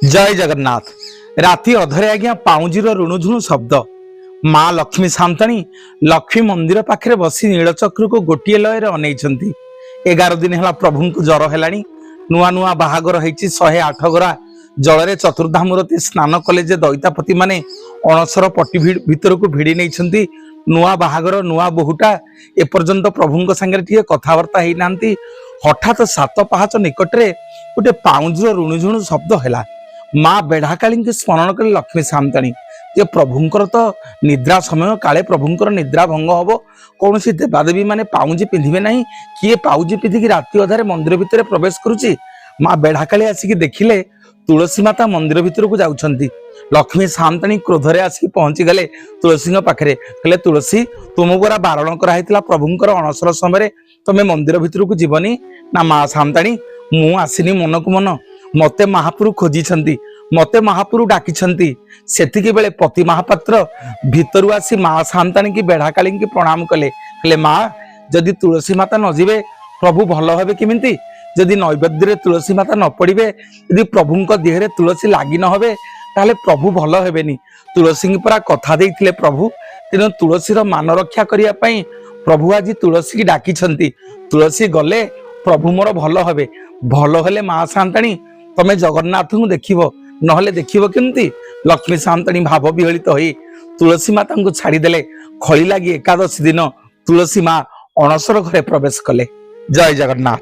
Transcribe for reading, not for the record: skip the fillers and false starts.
जय जगन्नाथ। राति अधरे आज्ञा पाउंजीर ऋणुझुणु शब्द। माँ लक्ष्मी सामताणी लक्ष्मी मंदिर पाखे बसी नीलचक्र को गोटे लय अनेइछंती। 11 दिन है प्रभु को जर है नुआ नुआ बाहागर होती 108 गरा जल चतुर्धामूर्ति स्नान कले जे दैतापति माने अणसर पट्टी भितर को भिड़ी नहीं नुआ बाहागर नुआ बहुटा एपर्यंत प्रभु सागर कथबार्ता होना हठात 7 पाहाच निकटरे गोटे पाउंजीर ऋणुझुणु शब्द है। माँ बेढ़ाकाली स्मरण कले लक्ष्मी सामताणी जे प्रभुंकर तो निद्रा समय काले प्रभुंकर निद्रा भंग हम कौन सी देवादेवी माने पाउंजी पिंधे ना किए पाउजी पिंधिकी राति अधारे मंदिर भितर प्रवेश करुच्ची। माँ बेढ़ाकाली आसिक देखिले तुलसी माता मंदिर भितर को जाउछंती। लक्ष्मी सामताणी क्रोधरे आसिक पहुंची गले तुलसी पाखे कहले तुलसी तुम गुरा बारण कराइला प्रभुंकर अणसर समय तमे मंदिर भितर को जीवनी ना। माँ सामताणी मु आसिनी मन को मन मते महापुरु खोजी मते महापुरु डाकी सेतिकी बेले पति महापात्र भितरु आसी माँ सामताणी की बेढ़ाकाली की प्रणाम कले कहले माँ जदि तुलसी माता न जीवे प्रभु भल हे किमिति जदि नैवेद्य तुलसी माता न पड़े यदि प्रभु देहरे तुलसी लगी न हे ताले प्रभु भल हेबेनी। तुलसी परा कथा देइथिले प्रभु तेणु तुलसीर मान रक्षा करिया पई प्रभु आज तुलसी की डाकी तुलसी गले प्रभु मोर भल हे भल हेले माँ सामताणी तमे जगन्नाथ को देखिबो नहले देखिबो केमती। लक्ष्मी सामताणी भाव विहलित होई तुलसी माता को छाड़ीदेले। खली लगी एकादशी दिन तुलसी माँ अणसर घरे प्रवेश कले। जय जगन्नाथ।